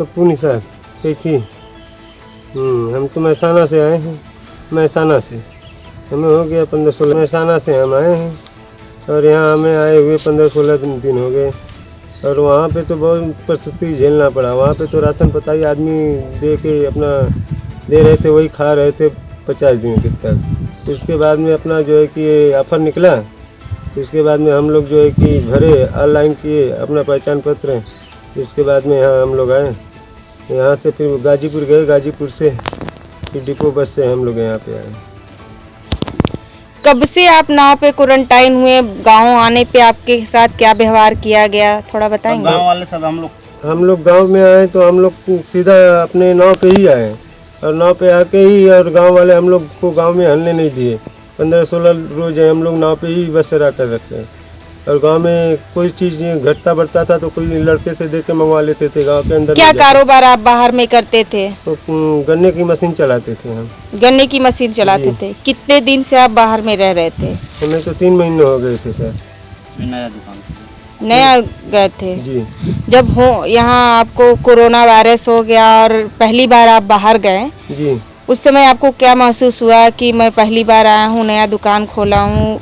पप्पू निसार सही थी। हम तो महसाना से आए हैं, महसाना से हमें हो गया 15-16, महसाना से हम आए हैं और यहाँ हमें आए हुए 15-16 दिन हो गए। और वहाँ पे तो बहुत परिस्थिति झेलना पड़ा। वहाँ पे तो राशन पता ही आदमी दे के अपना दे रहे थे, वही खा रहे थे 50 दिन तक। उसके बाद में अपना जो है कि ऑफ़र निकला, तो इसके बाद में हम लोग जो है कि भरे, ऑनलाइन किए अपना पहचान पत्र। इसके बाद में यहाँ हम लोग आए, यहाँ से फिर गाजीपुर गए, गाजीपुर से फिर डिपो बस से हम लोग यहाँ पे आए। कब से आप नाव पे क्वारंटाइन हुए? गांव आने पे आपके साथ क्या व्यवहार किया गया, थोड़ा बताएंगे? गांव वाले सब हम लोग गांव में आए तो हम लोग सीधा अपने नाव पे ही आए और नाव पे आके ही, और गांव वाले हम लोग को गांव में हलने नहीं दिए। 15-16 रोज हम लोग नाव पे ही बसेरा कर रखे हैं। और गांव में कोई चीज़ घटता बढ़ता था तो कोई लड़के से देख के मंगवा लेते थे। गांव के अंदर क्या कारोबार आप बाहर में करते थे? तो गन्ने की मशीन चलाते थे हम। गन्ने की मशीन चलाते थे। कितने दिन से आप बाहर में रह रहे थे? हमें तो 3 महीने हो गए थे सर। नया गए थे जी। जब हो यहाँ आपको कोरोना वायरस हो गया और पहली बार आप बाहर गए जी, उस समय आपको क्या महसूस हुआ कि मैं पहली बार आया हूँ, नया दुकान खोला हूँ,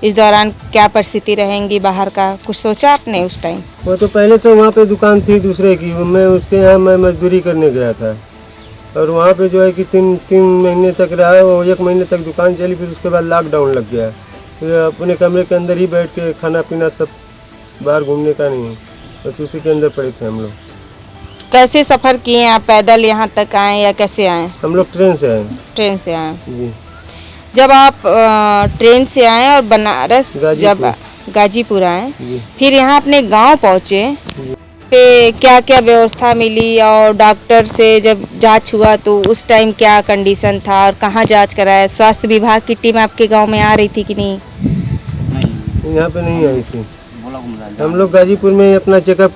इस दौरान क्या परिस्थिति रहेंगी बाहर का, कुछ सोचा आपने उस टाइम? वो तो पहले से वहाँ पे दुकान थी दूसरे की, मैं उसके यहाँ मैं मजदूरी करने गया था और वहाँ पे जो है कि 3 महीने तक रहा। वो 1 महीने तक दुकान चली, फिर उसके बाद लॉकडाउन लग गया। फिर अपने कमरे के अंदर ही बैठ के खाना पीना सब, बाहर घूमने का नहीं, बस उसी के अंदर पड़े थे हम लोग। कैसे सफ़र किए आप? पैदल यहाँ तक आए या कैसे आए? हम लोग ट्रेन से आए। ट्रेन से आए। जी। जब आप ट्रेन से आए और बनारस जब गाजीपुर आए, फिर यहाँ अपने गांव पहुँचे, पे क्या क्या व्यवस्था मिली और डॉक्टर से जब जांच हुआ तो उस टाइम क्या कंडीशन था और कहाँ जांच कराया? स्वास्थ्य विभाग की टीम आपके गांव में आ रही थी कि नहीं? यहाँ पे नहीं आई थी। हम लोग गाजीपुर में अपना चेकअप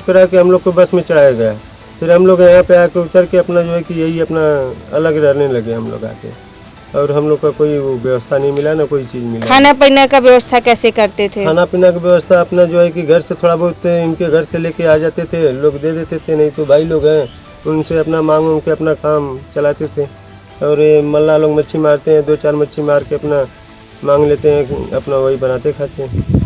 करा के हम लोग को बस में चढ़ाया गया। फिर हम लोग यहाँ पे आके उतर के अपना जो है कि यही अपना अलग रहने लगे हम लोग आके, और हम लोग का कोई व्यवस्था नहीं मिला, ना कोई चीज़ मिला। खाना पीने का व्यवस्था कैसे करते थे? खाना पीना की व्यवस्था अपना जो है कि घर से थोड़ा बहुत इनके घर से लेके आ जाते थे, लोग दे देते थे, नहीं तो भाई लोग हैं उनसे अपना मांग के अपना काम चलाते थे। और ये मल्लाह लोग मच्छी मारते हैं, 2-4 मच्छी मार के अपना मांग लेते हैं, अपना वही बनाते खाते हैं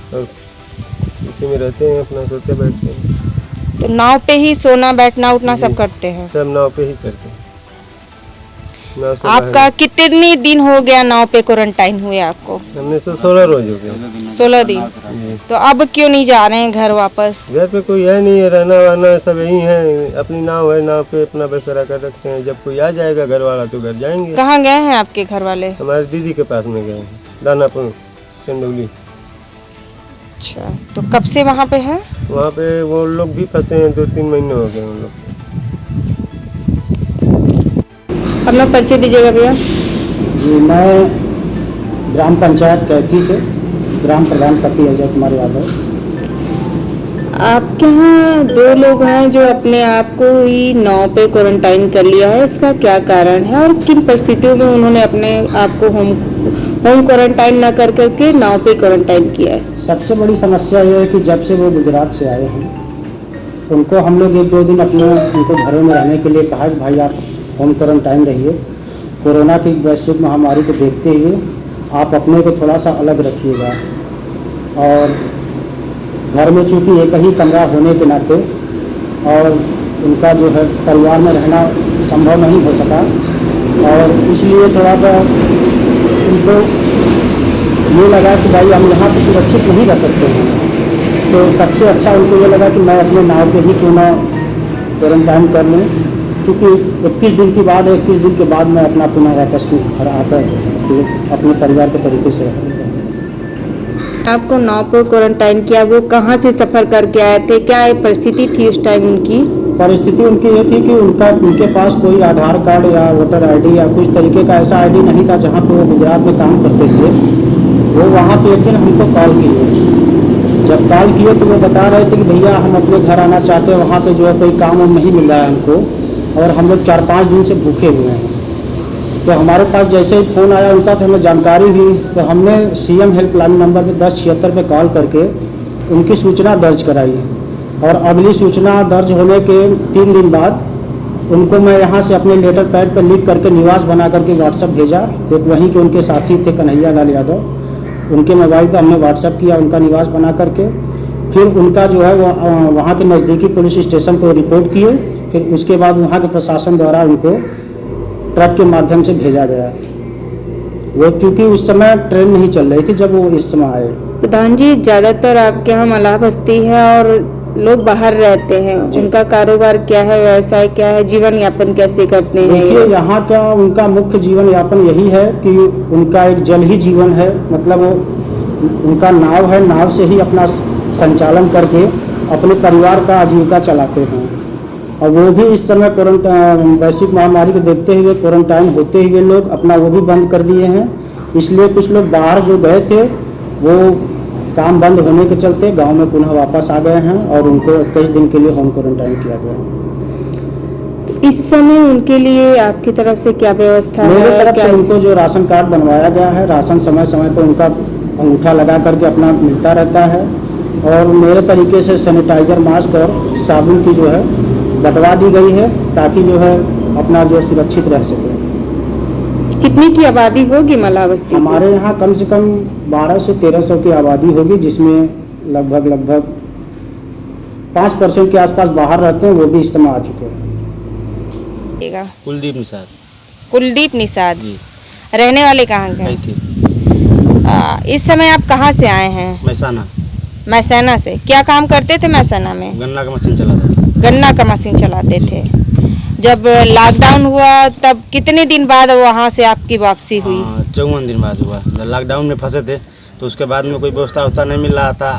और इसी में रहते हैं, अपना सोते बैठते हैं। तो नाव पे ही सोना बैठना उठना सब करते हैं? सब नाव पे ही करते हैं। आपका कितने दिन हो गया नाव पे क्वारंटाइन हुए आपको? हमने 16 रोज हो गए। 16 दिन। तो अब क्यों नहीं जा रहे हैं घर वापस? घर पे कोई है नहीं है, रहना वहना सब यही है, अपनी नाव है, नाव पे अपना बसेरा कर रखते हैं। जब कोई आ जाएगा घर वाला तो घर जाएंगे। कहाँ गए हैं आपके घर वाले? हमारे दीदी के पास में गए हैं, दानापुर चंदौली। अच्छा, तो कब से वहाँ पे हैं? वहाँ पे वो लोग भी फंसे हैं, 2-3 महीने हो गए उन लोग। अपना परिचय दीजिएगा भैया। जी, मैं ग्राम पंचायत कैथी से ग्राम प्रधान पति अजय कुमार यादव। आपके यहाँ 2 लोग हैं जो अपने आप को ही नाव पे क्वारंटाइन कर लिया है, इसका क्या कारण है और किन परिस्थितियों में उन्होंने अपने आप को होम क्वारंटाइन न कर करके नाव पे क्वारंटाइन किया है? सबसे बड़ी समस्या ये है कि जब से वो गुजरात से आए हैं, उनको हम लोग 1-2 दिन उनको घरों में रहने के लिए कहा कि भाई आप होम क्वारंटाइन रहिए, कोरोना की वैश्विक महामारी को देखते हुए आप अपने को थोड़ा सा अलग रखिएगा। और घर में चूँकि एक ही कमरा होने के नाते और उनका जो है परिवार में रहना संभव नहीं हो सका, और इसलिए थोड़ा सा उनको ये लगा कि भाई हम यहाँ पर सुरक्षित नहीं रह सकते हैं। तो सबसे अच्छा उनको ये लगा कि मैं अपने नाव पे ही क्यों ना क्वारंटाइन कर लूँ, चूँकि 21 दिन के बाद मैं अपना पुनः वापस घर आकर अपने परिवार के तरीके से आपको नाव पर क्वारंटाइन किया, वो कहाँ से सफ़र करके आए थे? क्या परिस्थिति थी उस टाइम उनकी? परिस्थिति उनकी ये थी कि उनके पास कोई आधार कार्ड या वोटर आईडी या कुछ तरीके का ऐसा आईडी नहीं था। जहाँ पे वो गुजरात में काम करते थे, वो वहाँ पे एक दिन हमको कॉल किए। जब कॉल किए तो वो बता रहे थे कि भैया हम अपने घर आना चाहते हैं, वहाँ पे जो है कोई काम नहीं मिल रहा है हमको और हम लोग 4-5 दिन से भूखे हुए हैं। तो हमारे पास जैसे ही फ़ोन आया उनका तो हमें जानकारी हुई, तो हमने CM हेल्पलाइन नंबर पे 1076 पे कॉल करके उनकी सूचना दर्ज कराई। और अगली सूचना दर्ज होने के 3 दिन बाद उनको मैं यहाँ से अपने लेटर पैड पर लिख करके निवास बना करके व्हाट्सअप भेजा। एक वहीं के उनके साथी थे कन्हैया लाल यादव, उनके मोबाइल पर हमने व्हाट्सअप किया उनका निवास बना करके। फिर उनका जो है वहाँ के नज़दीकी पुलिस स्टेशन को रिपोर्ट किए। फिर उसके बाद वहाँ के प्रशासन द्वारा उनको ट्रक के माध्यम से भेजा गया। वो क्योंकि उस समय ट्रेन नहीं चल रही थी जब वो इस समय आए। प्रधान जी, ज़्यादातर आपके यहाँ मलाह बस्ती है और लोग बाहर रहते हैं, उनका कारोबार क्या है, व्यवसाय क्या है, जीवन यापन कैसे करते हैं? देखिए, यहाँ का उनका मुख्य जीवन यापन यही है कि उनका एक जल ही जीवन है। मतलब उनका नाव है, नाव से ही अपना संचालन करके अपने परिवार का आजीविका चलाते हैं। और वो भी इस समय वैश्विक महामारी को देखते हुए क्वारंटाइन होते हुए लोग अपना वो भी बंद कर दिए हैं। इसलिए कुछ लोग बाहर जो गए थे वो काम बंद होने के चलते गांव में पुनः वापस आ गए हैं और उनको 21 दिन के लिए होम क्वारंटाइन किया गया है। तो इस समय उनके लिए आपकी तरफ से क्या व्यवस्था है? मेरे तरफ से उनको जो राशन कार्ड बनवाया गया है, राशन समय समय पर उनका अंगूठा लगा करके अपना मिलता रहता है। और मेरे तरीके से सैनिटाइजर, मास्क और साबुन की जो है बंटवा दी गई है ताकि जो है अपना जो सुरक्षित रह सके। कितनी की आबादी होगी मलाह बस्ती? हमारे यहाँ कम से कम 1200 से 1300 की आबादी होगी, जिसमें लगभग 5% के आसपास बाहर रहते हैं, वो भी इस समय आ चुके हैं। कुलदीप निषाद। कुलदीप निषाद जी। रहने वाले कहाँ के? थी। इस समय आप कहाँ से आए हैं? मैसाना। मैसाना से। क्या काम करते थे मैसाना में? गन्ना का मशीन चलाता था। गन्ना का मशीन चलाते थे। जब लॉकडाउन हुआ तब कितने दिन बाद वहाँ से आपकी वापसी हुई? 54 दिन बाद हुआ। जब लॉकडाउन में फंसे थे तो उसके बाद में कोई व्यवस्था नहीं मिल रहा था।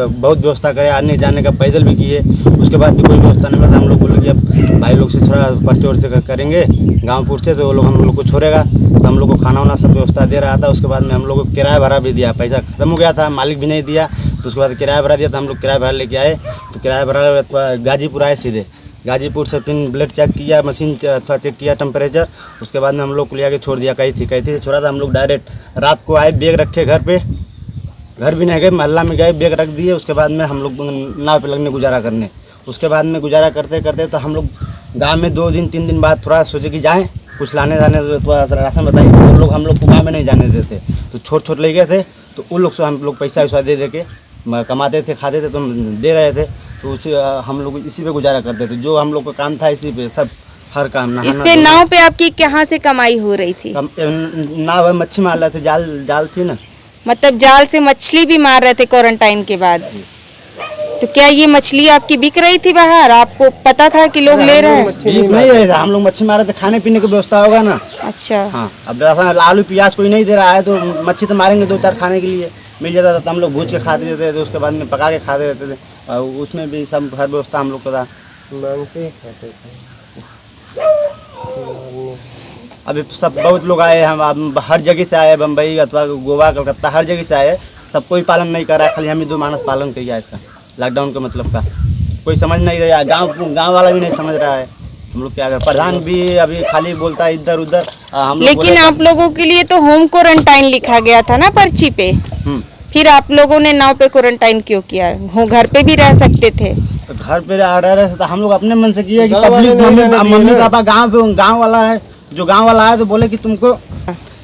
बहुत व्यवस्था करे, आने जाने का, पैदल भी किए, उसके बाद भी कोई व्यवस्था नहीं मिला। हम लोग बोले कि अब भाई लोग से थोड़ा पर्चे वर्चे करेंगे गाँवपुर से, तो वो लोग हम लोग को छोड़ेगा। तो हम लोग को खाना वाना सब व्यवस्था दे रहा था। उसके बाद में हम लोग को किराया भरा भी दिया, पैसा खत्म हो गया था, मालिक भी नहीं दिया। तो उसके बाद किराया भरा दिया, तो हम लोग किराया भरा लेके आए। तो किराया भरा गाजीपुर आए सीधे। गाजीपुर से फिर ब्लड चेक किया, मशीन थोड़ा चेक किया टेम्परेचर। उसके बाद में हम लोग को लिया के छोड़ दिया। कहीं थी से छोड़ा था। हम लोग डायरेक्ट रात को आए, बैग रखे घर पे, घर भी नहीं गए, मोहल्ला में गए, बैग रख दिए। उसके बाद में हम लोग नाव पे लगने गुजारा करने। उसके बाद में गुजारा करते करते तो हम लोग गाँव में 2 दिन 3 दिन बाद थोड़ा सोचे कि जाएँ कुछ लाने जाने, थोड़ा सा राशन बताइए। तो लोग हम लोग को गाँव में नहीं जाने देते, तो छोट ले गए थे। तो उन लोग से हम लोग पैसा वैसा दे के कमाते थे, खाते थे, तो दे रहे थे। तो उसी हम लोग इसी पे गुजारा करते थे। जो हम लोग का काम था इसी पे, सब हर काम। इस पे नाव पे आपकी कहाँ से कमाई हो रही थी? नाव है, मच्छी मार रहे थे, जाल थी ना। मतलब जाल से मछली भी मार रहे थे क्वारंटाइन के बाद? तो क्या ये मछली आपकी बिक रही थी बाहर? आपको पता था कि लोग ले रहे हैं? नहीं रहे थे, हम लोग मच्छी मार रहे थे, खाने पीने की व्यवस्था होगा ना। अच्छा। हाँ, अब आलू प्याज कोई नहीं दे रहा है तो मच्छी तो मारेंगे 2-4 खाने के लिए मिल जाता था। तो हम लोग भूज के खाते थे, तो उसके बाद में पका के खाते रहते थे। और उसमें भी सब हर व्यवस्था हम लोग का था। मांगते ही खाते थे। अभी सब बहुत लोग आए, हम हर जगह से आए, बम्बई अथवा गोवा, कलकत्ता, हर जगह से आए। सब कोई पालन नहीं कर रहा है, खाली हम ही 2 मानस पालन किया इसका, लॉकडाउन का मतलब का। कोई समझ नहीं रहा, गाँव वाला भी नहीं समझ रहा है। हम लोग क्या करें? प्रधान भी अभी खाली बोलता है इधर उधर। हम लेकिन आप लोगों के लिए तो होम क्वारंटाइन लिखा गया था ना पर्ची पे। फिर आप लोगों ने नाव पे क्वारंटाइन क्यों किया? घर पे भी रह सकते थे। तो घर पे रह रहे थे, तो हम लोग अपने मन से किए कि पब्लिक मम्मी पापा गाँव वाला है, जो गाँव वाला है तो बोले कि तुमको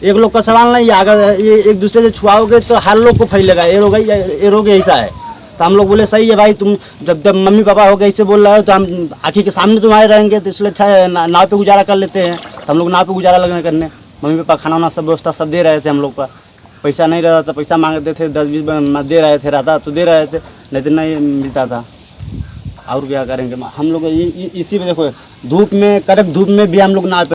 एक लोग का सवाल नहीं है, अगर ये एक दूसरे से छुआओगे तो हर लोग को फैलेगा, ये रोग ऐसा है। तो हम लोग बोले सही है भाई, तुम जब मम्मी पापा हो गए ऐसे बोल रहे हो तो हम आँखी के सामने तुम्हारे रहेंगे, तो इसलिए अच्छा है नाव पे गुजारा कर लेते हैं। तो हम लोग नाव पे गुजारा लगने करने, मम्मी पापा खाना वाना सब व्यवस्था सब दे रहे थे। हम लोग का पैसा नहीं रहता था, पैसा मांगते थे, 10-20 दे रहे थे, रहता तो दे रहे थे, नहीं तो नहीं मिलता था। और क्या करेंगे हम लोग? इसी में देखो, धूप में, कड़क धूप में भी हम लोग नाव